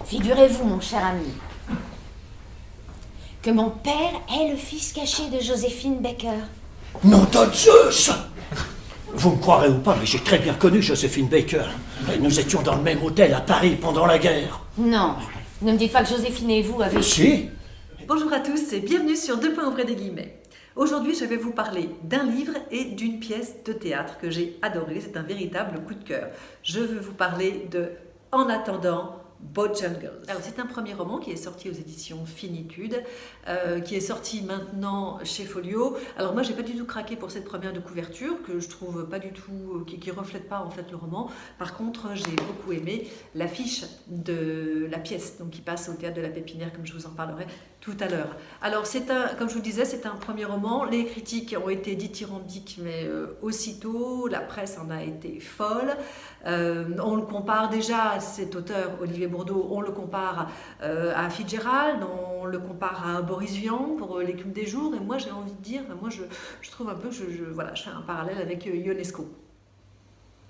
Figurez-vous, mon cher ami, que mon père est le fils caché de Joséphine Baker. Nom de Zeus! Vous me croirez ou pas, mais j'ai très bien connu Joséphine Baker. Et nous étions dans le même hôtel à Paris pendant la guerre. Non, ne me dites pas que Joséphine et vous avez... Si. Bonjour à tous et bienvenue sur Deux points ouvrés des guillemets. Aujourd'hui, je vais vous parler d'un livre et d'une pièce de théâtre que j'ai adoré. C'est un véritable coup de cœur. Je veux vous parler de En attendant Bojangles. Alors, c'est un premier roman qui est sorti aux éditions Finitude, qui est sorti maintenant chez Folio. Alors moi, j'ai pas du tout craqué pour cette première de couverture, que je trouve pas du tout, qui reflète pas en fait le roman. Par contre, j'ai beaucoup aimé l'affiche de la pièce, donc qui passe au théâtre de la Pépinière, comme je vous en parlerai tout à l'heure. Alors, comme je vous le disais, c'est un premier roman. Les critiques ont été dithyrambiques, mais aussitôt, la presse en a été folle. On le compare déjà, cet auteur, Olivier Bourdeau, on le compare à Fitzgerald, on le compare à Boris Vian pour L'écume des jours, et moi j'ai envie de dire, moi je trouve un peu, voilà, je fais un parallèle avec Ionesco.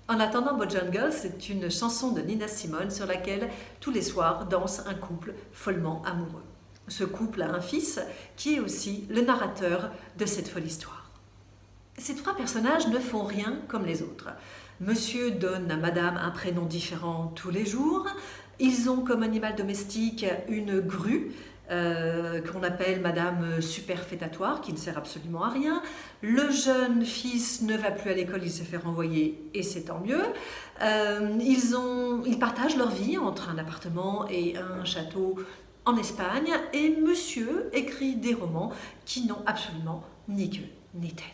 En attendant Bojangles, c'est une chanson de Nina Simone sur laquelle tous les soirs danse un couple follement amoureux. Ce couple a un fils qui est aussi le narrateur de cette folle histoire. Ces trois personnages ne font rien comme les autres. Monsieur donne à madame un prénom différent tous les jours. Ils ont comme animal domestique une grue qu'on appelle madame superfétatoire, qui ne sert absolument à rien. Le jeune fils ne va plus à l'école, il s'est fait renvoyer et c'est tant mieux. Ils partagent leur vie entre un appartement et un château en Espagne, et monsieur écrit des romans qui n'ont absolument ni queue ni tête.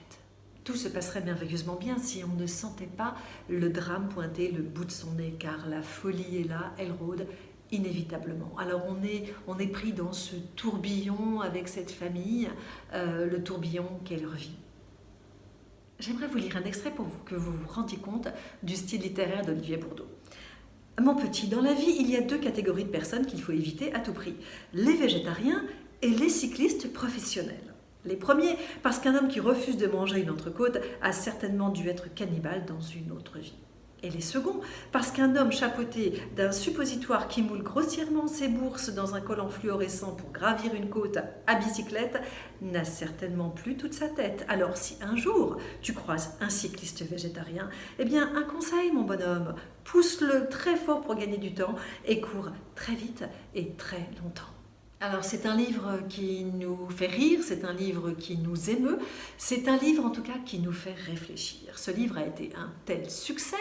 Tout se passerait merveilleusement bien si on ne sentait pas le drame pointer le bout de son nez, car la folie est là, elle rôde inévitablement. Alors on est pris dans ce tourbillon avec cette famille, le tourbillon qu'est leur vie. J'aimerais vous lire un extrait pour que vous vous rendiez compte du style littéraire d'Olivier Bourdeau. Mon petit, dans la vie, il y a deux catégories de personnes qu'il faut éviter à tout prix. Les végétariens et les cyclistes professionnels. Les premiers, parce qu'un homme qui refuse de manger une entrecôte a certainement dû être cannibale dans une autre vie. Et les seconds, parce qu'un homme chapeauté d'un suppositoire qui moule grossièrement ses bourses dans un collant fluorescent pour gravir une côte à bicyclette n'a certainement plus toute sa tête. Alors si un jour tu croises un cycliste végétarien, eh bien un conseil mon bonhomme, pousse-le très fort pour gagner du temps et cours très vite et très longtemps. Alors c'est un livre qui nous fait rire, c'est un livre qui nous émeut, c'est un livre en tout cas qui nous fait réfléchir. Ce livre a été un tel succès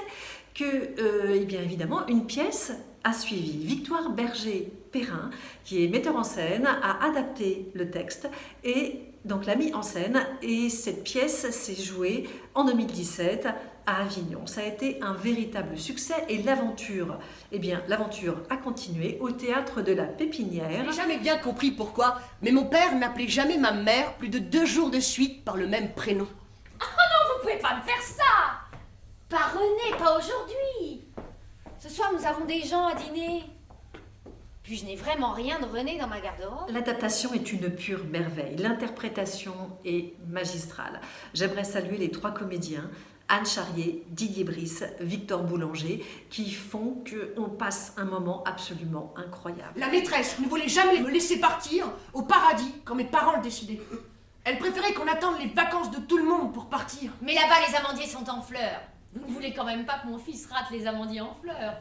que, eh bien évidemment, une pièce a suivi. Victoire Berger-Perrin, qui est metteur en scène, a adapté le texte et donc l'a mis en scène, et cette pièce s'est jouée en 2017 à Avignon. Ça a été un véritable succès et l'aventure, eh bien, l'aventure a continué au théâtre de la Pépinière. J'ai jamais bien compris pourquoi, mais mon père n'appelait jamais ma mère plus de 2 jours de suite par le même prénom. Oh non, vous pouvez pas me faire ça! Pas René, pas aujourd'hui! Ce soir, nous avons des gens à dîner. Puis je n'ai vraiment rien de René dans ma garde-robe. L'adaptation est une pure merveille. L'interprétation est magistrale. J'aimerais saluer les 3 comédiens, Anne Charrier, Didier Brice, Victor Boulanger, qui font qu'on passe un moment absolument incroyable. La maîtresse ne voulait jamais me laisser partir au paradis quand mes parents le décidaient. Elle préférait qu'on attende les vacances de tout le monde pour partir. Mais là-bas, les amandiers sont en fleurs. Vous ne voulez quand même pas que mon fils rate les amandiers en fleurs.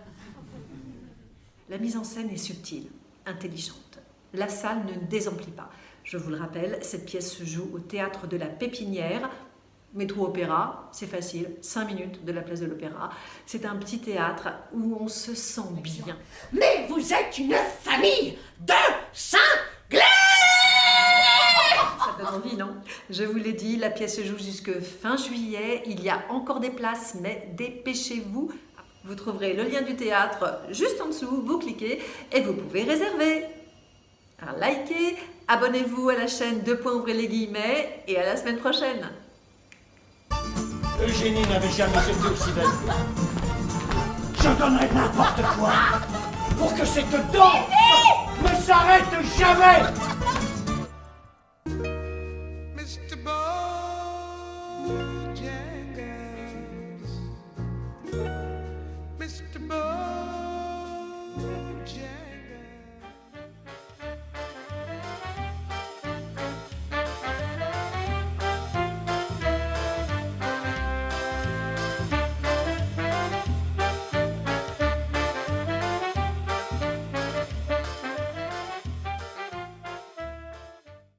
La mise en scène est subtile, intelligente. La salle ne désemplit pas. Je vous le rappelle, cette pièce se joue au théâtre de la Pépinière. Métro Opéra, c'est facile, 5 minutes de la place de l'Opéra. C'est un petit théâtre où on se sent bien. Mais vous êtes une famille de cinglés! Ça donne envie, non? Je vous l'ai dit, la pièce se joue jusque fin juillet. Il y a encore des places, mais dépêchez-vous. Vous trouverez le lien du théâtre juste en dessous, vous cliquez et vous pouvez réserver. Alors likez, abonnez-vous à la chaîne Deux points ouvrez les guillemets et à la semaine prochaine. Eugénie n'avait jamais été aussi belle. Je donnerais n'importe quoi pour que cette danse ne s'arrête jamais.